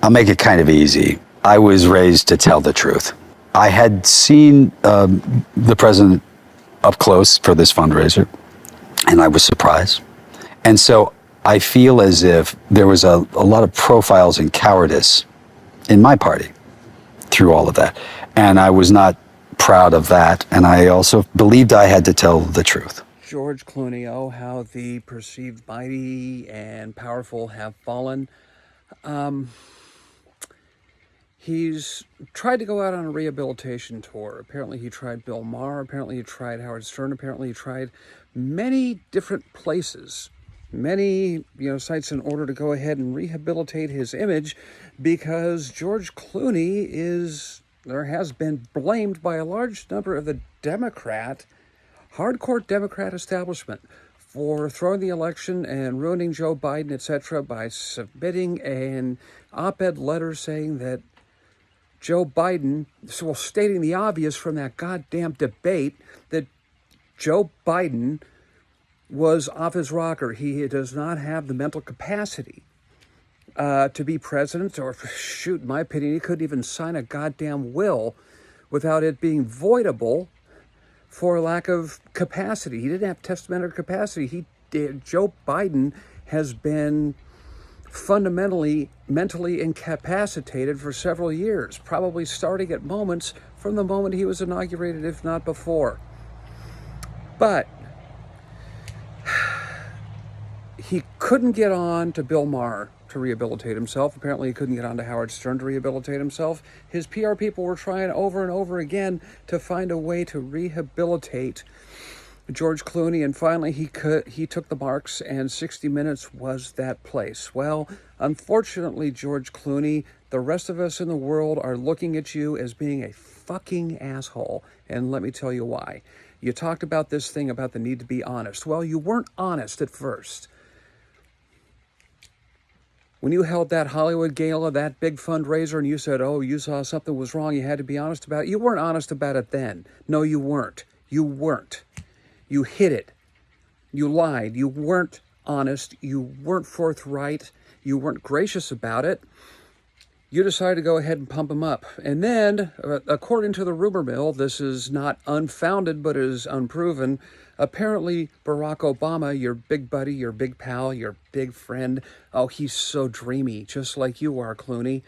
I'll make it kind of easy. I was raised to tell the truth. I had seen the president up close for this fundraiser, and I was surprised. And so I feel as if there was a lot of profiles in cowardice in my party through all of that. And I was not proud of that. And I also believed I had to tell the truth. George Clooney, oh, how the perceived mighty and powerful have fallen. He's tried to go out on a rehabilitation tour. Apparently he tried Bill Maher. Apparently he tried Howard Stern. Apparently he tried many different places, many sites in order to go ahead and rehabilitate his image, because George Clooney has been blamed by a large number of the hardcore Democrat establishment for throwing the election and ruining Joe Biden, etc., by submitting an op-ed letter saying that Joe Biden, stating the obvious from that goddamn debate, that Joe Biden was off his rocker. He does not have the mental capacity to be president, or shoot, in my opinion, he couldn't even sign a goddamn will without it being voidable for lack of capacity. He didn't have testamentary capacity. Joe Biden has been fundamentally mentally incapacitated for several years, probably starting at moments from the moment he was inaugurated, if not before. But he couldn't get on to Bill Maher to rehabilitate himself. Apparently he couldn't get on to Howard Stern to rehabilitate himself. His PR people were trying over and over again to find a way to rehabilitate George Clooney, and finally he took the marks, and 60 Minutes was that place. Well, unfortunately, George Clooney, the rest of us in the world are looking at you as being a fucking asshole, and let me tell you why. You talked about this thing about the need to be honest. Well, you weren't honest at first. When you held that Hollywood gala, that big fundraiser, and you said, oh, you saw something was wrong, you had to be honest about it, you weren't honest about it then. No, you weren't. You weren't. You hid it. You lied. You weren't honest. You weren't forthright. You weren't gracious about it. You decided to go ahead and pump him up. And then, according to the rumor mill, this is not unfounded, but is unproven. Apparently, Barack Obama, your big buddy, your big pal, your big friend, oh, he's so dreamy, just like you are, Clooney.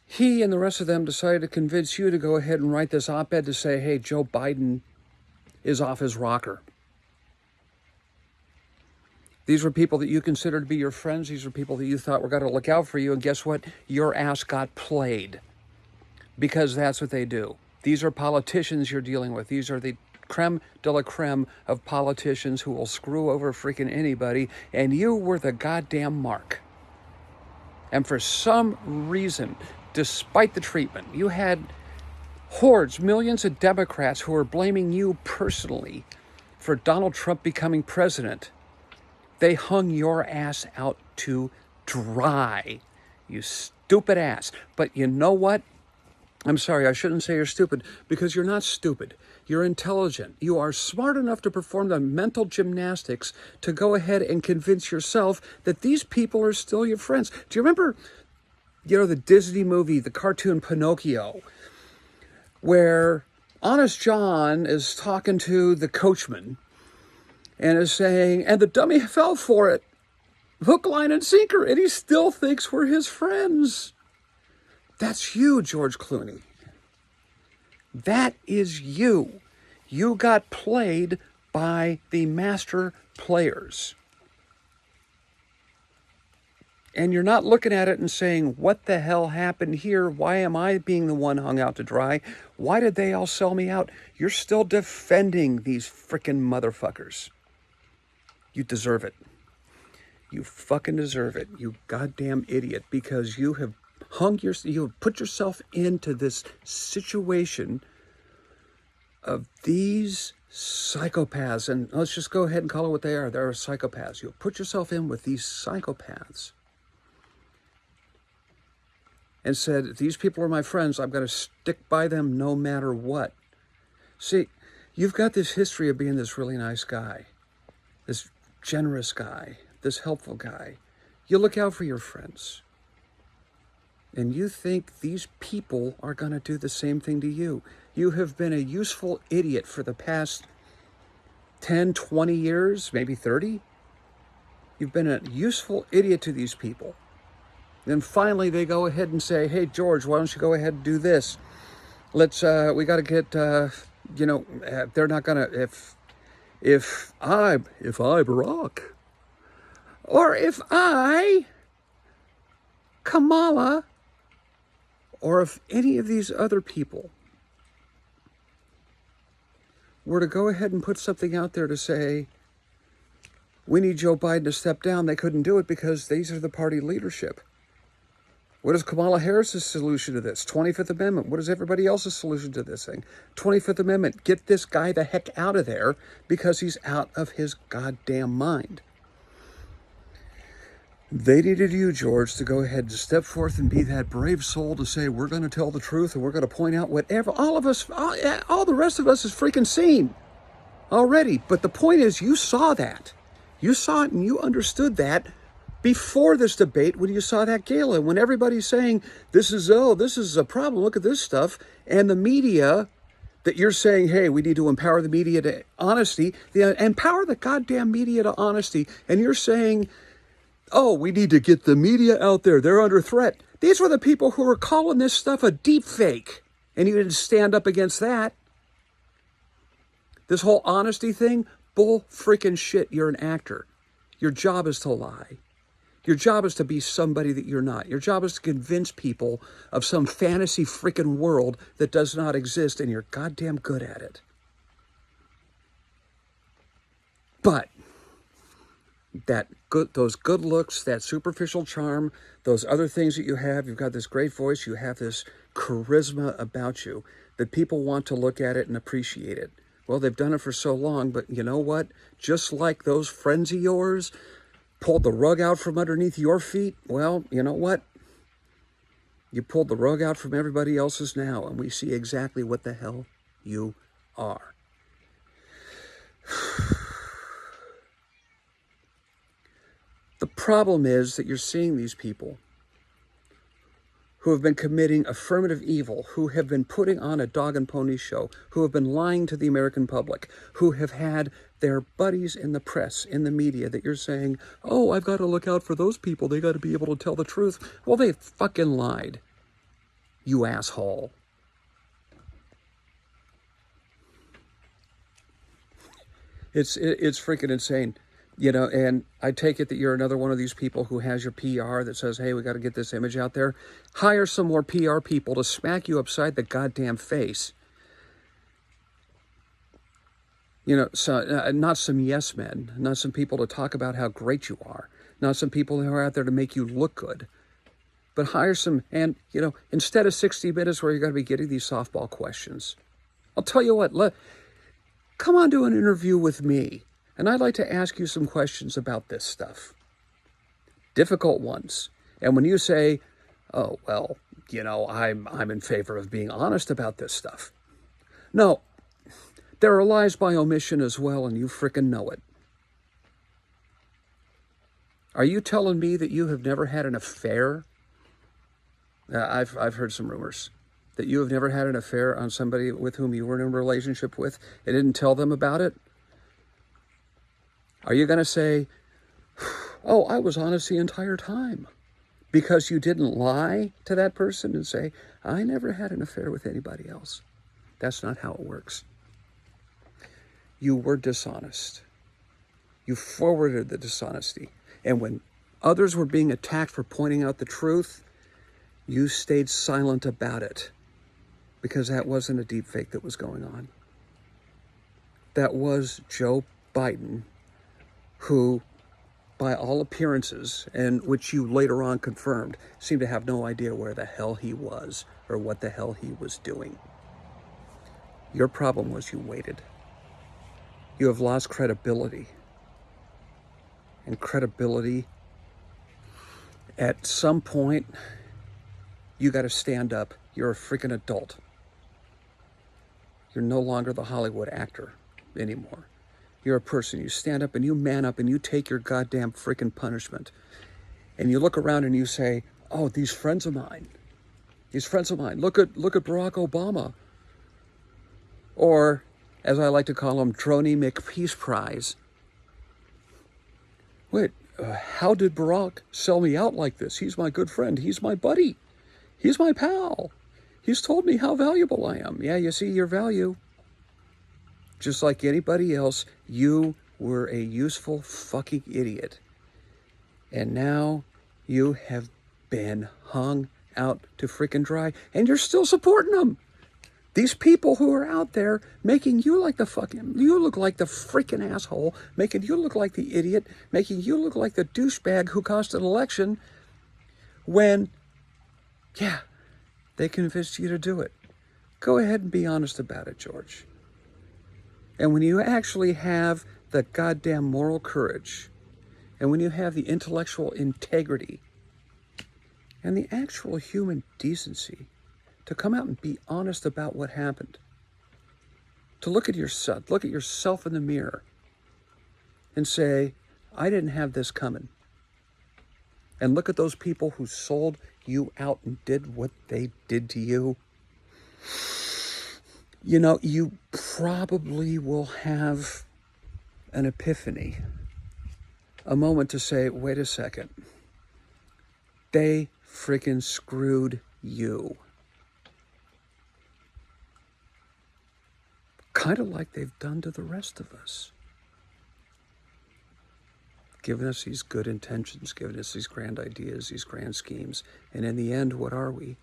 He and the rest of them decided to convince you to go ahead and write this op-ed to say, hey, Joe Biden is off his rocker. These were people that you considered to be your friends. These were people that you thought were going to look out for you. And guess what? Your ass got played. Because that's what they do. These are politicians you're dealing with. These are the creme de la creme of politicians who will screw over freaking anybody. And you were the goddamn mark. And for some reason, despite the treatment, you had hordes, millions of Democrats who are blaming you personally for Donald Trump becoming president. They hung your ass out to dry, you stupid ass. But you know what? I'm sorry, I shouldn't say you're stupid, because you're not stupid. You're intelligent. You are smart enough to perform the mental gymnastics to go ahead and convince yourself that these people are still your friends. Do you remember, the Disney movie, the cartoon Pinocchio, where Honest John is talking to the coachman and is saying, and the dummy fell for it, hook, line, and sinker, and he still thinks we're his friends. That's you, George Clooney. That is you. You got played by the master players. And you're not looking at it and saying, what the hell happened here? Why am I being the one hung out to dry? Why did they all sell me out? You're still defending these frickin' motherfuckers. You deserve it. You fucking deserve it, you goddamn idiot, because you have you have put yourself into this situation of these psychopaths. And let's just go ahead and call it what they are. They're psychopaths. You'll put yourself in with these psychopaths and said, these people are my friends. I'm going to stick by them no matter what. See, you've got this history of being this really nice guy, this generous guy, this helpful guy. You look out for your friends. And you think these people are going to do the same thing to you. You have been a useful idiot for the past 10, 20 years, maybe 30. You've been a useful idiot to these people. Then finally they go ahead and say, hey, George, why don't you go ahead and do this? We got to get, they're not going to, if I, Barack, or if I, Kamala, or if any of these other people were to go ahead and put something out there to say, we need Joe Biden to step down, they couldn't do it because these are the party leadership. What is Kamala Harris's solution to this? 25th Amendment. What is everybody else's solution to this thing? 25th Amendment. Get this guy the heck out of there because he's out of his goddamn mind. They needed you, George, to go ahead and step forth and be that brave soul to say, we're going to tell the truth and we're going to point out whatever all of us, all the rest of us is freaking seen already. But the point is, you saw that. You saw it and you understood that before this debate when you saw that gala. When everybody's saying, this is a problem, look at this stuff. And the media that you're saying, hey, we need to empower the media to honesty, empower the goddamn media to honesty. And you're saying, oh, we need to get the media out there. They're under threat. These were the people who were calling this stuff a deep fake. And you didn't stand up against that. This whole honesty thing, bull freaking shit. You're an actor. Your job is to lie. Your job is to be somebody that you're not. Your job is to convince people of some fantasy freaking world that does not exist, and you're goddamn good at it. But those good looks, that superficial charm, those other things that you have, you've got this great voice, you have this charisma about you that people want to look at it and appreciate it. Well, they've done it for so long, but you know what? Just like those friends of yours pulled the rug out from underneath your feet, well, you know what? You pulled the rug out from everybody else's now, and we see exactly what the hell you are. The problem is that you're seeing these people who have been committing affirmative evil, who have been putting on a dog and pony show, who have been lying to the American public, who have had their buddies in the press, in the media, that you're saying, oh, I've got to look out for those people. They got to be able to tell the truth. Well, they fucking lied, you asshole. It's freaking insane. You know, and I take it that you're another one of these people who has your PR that says, hey, we got to get this image out there. Hire some more PR people to smack you upside the goddamn face. You know, so, not some yes men, not some people to talk about how great you are, not some people who are out there to make you look good. But hire some, and, you know, instead of 60 Minutes where you're going to be getting these softball questions, I'll tell you what, come on to an interview with me. And I'd like to ask you some questions about this stuff. Difficult ones. And when you say, oh, well, you know, I'm in favor of being honest about this stuff. No, there are lies by omission as well, and you frickin' know it. Are you telling me that you have never had an affair? I've heard some rumors that you have never had an affair on somebody with whom you were in a relationship with and didn't tell them about it? Are you going to say, oh, I was honest the entire time because you didn't lie to that person and say, I never had an affair with anybody else? That's not how it works. You were dishonest. You forwarded the dishonesty. And when others were being attacked for pointing out the truth, you stayed silent about it because that wasn't a deep fake that was going on. That was Joe Biden, who, by all appearances, and which you later on confirmed, seemed to have no idea where the hell he was or what the hell he was doing. Your problem was you waited. You have lost credibility. And credibility, at some point, you got to stand up. You're a freaking adult. You're no longer the Hollywood actor anymore. You're a person. You stand up and you man up and you take your goddamn freaking punishment. And you look around and you say, oh, these friends of mine, He's friends of mine. Look at Barack Obama. Or, as I like to call him, Droney McPeace Prize. Wait, how did Barack sell me out like this? He's my good friend. He's my buddy. He's my pal. He's told me how valuable I am. Yeah, you see your value. Just like anybody else, you were a useful fucking idiot. And now you have been hung out to frickin' dry, and you're still supporting them. These people who are out there making you like you look like the freaking asshole, making you look like the idiot, making you look like the douchebag who cost an election when, yeah, they convinced you to do it. Go ahead and be honest about it, George. And when you actually have the goddamn moral courage, and when you have the intellectual integrity, and the actual human decency to come out and be honest about what happened, to look at yourself in the mirror and say, I didn't have this coming. And look at those people who sold you out and did what they did to you. You know, you probably will have an epiphany, a moment to say, wait a second, they freaking screwed you. Kind of like they've done to the rest of us. Giving us these good intentions, giving us these grand ideas, these grand schemes. And in the end, what are we?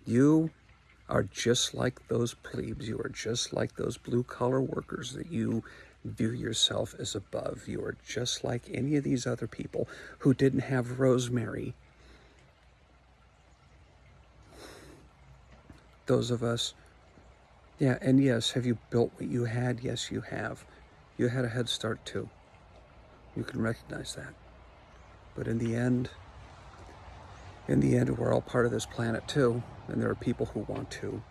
You are just like those plebes. You are just like those blue-collar workers that you view yourself as above. You are just like any of these other people who didn't have rosemary. Those of us, yeah, and yes, have you built what you had? Yes, you have. You had a head start too. You can recognize that. But in the end, we're all part of this planet too, and there are people who want to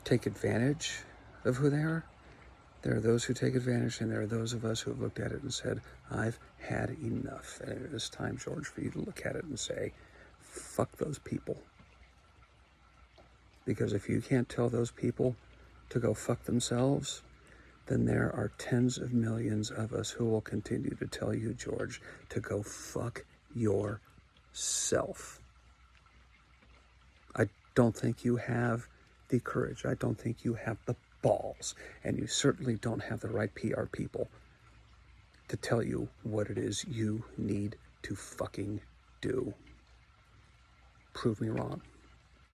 take advantage of who they are. There are those who take advantage, and there are those of us who have looked at it and said, I've had enough. And it is time, George, for you to look at it and say, fuck those people. Because if you can't tell those people to go fuck themselves, then there are tens of millions of us who will continue to tell you, George, to go fuck yourself. I don't think you have the courage. I don't think you have the balls. And you certainly don't have the right PR people to tell you what it is you need to fucking do. Prove me wrong.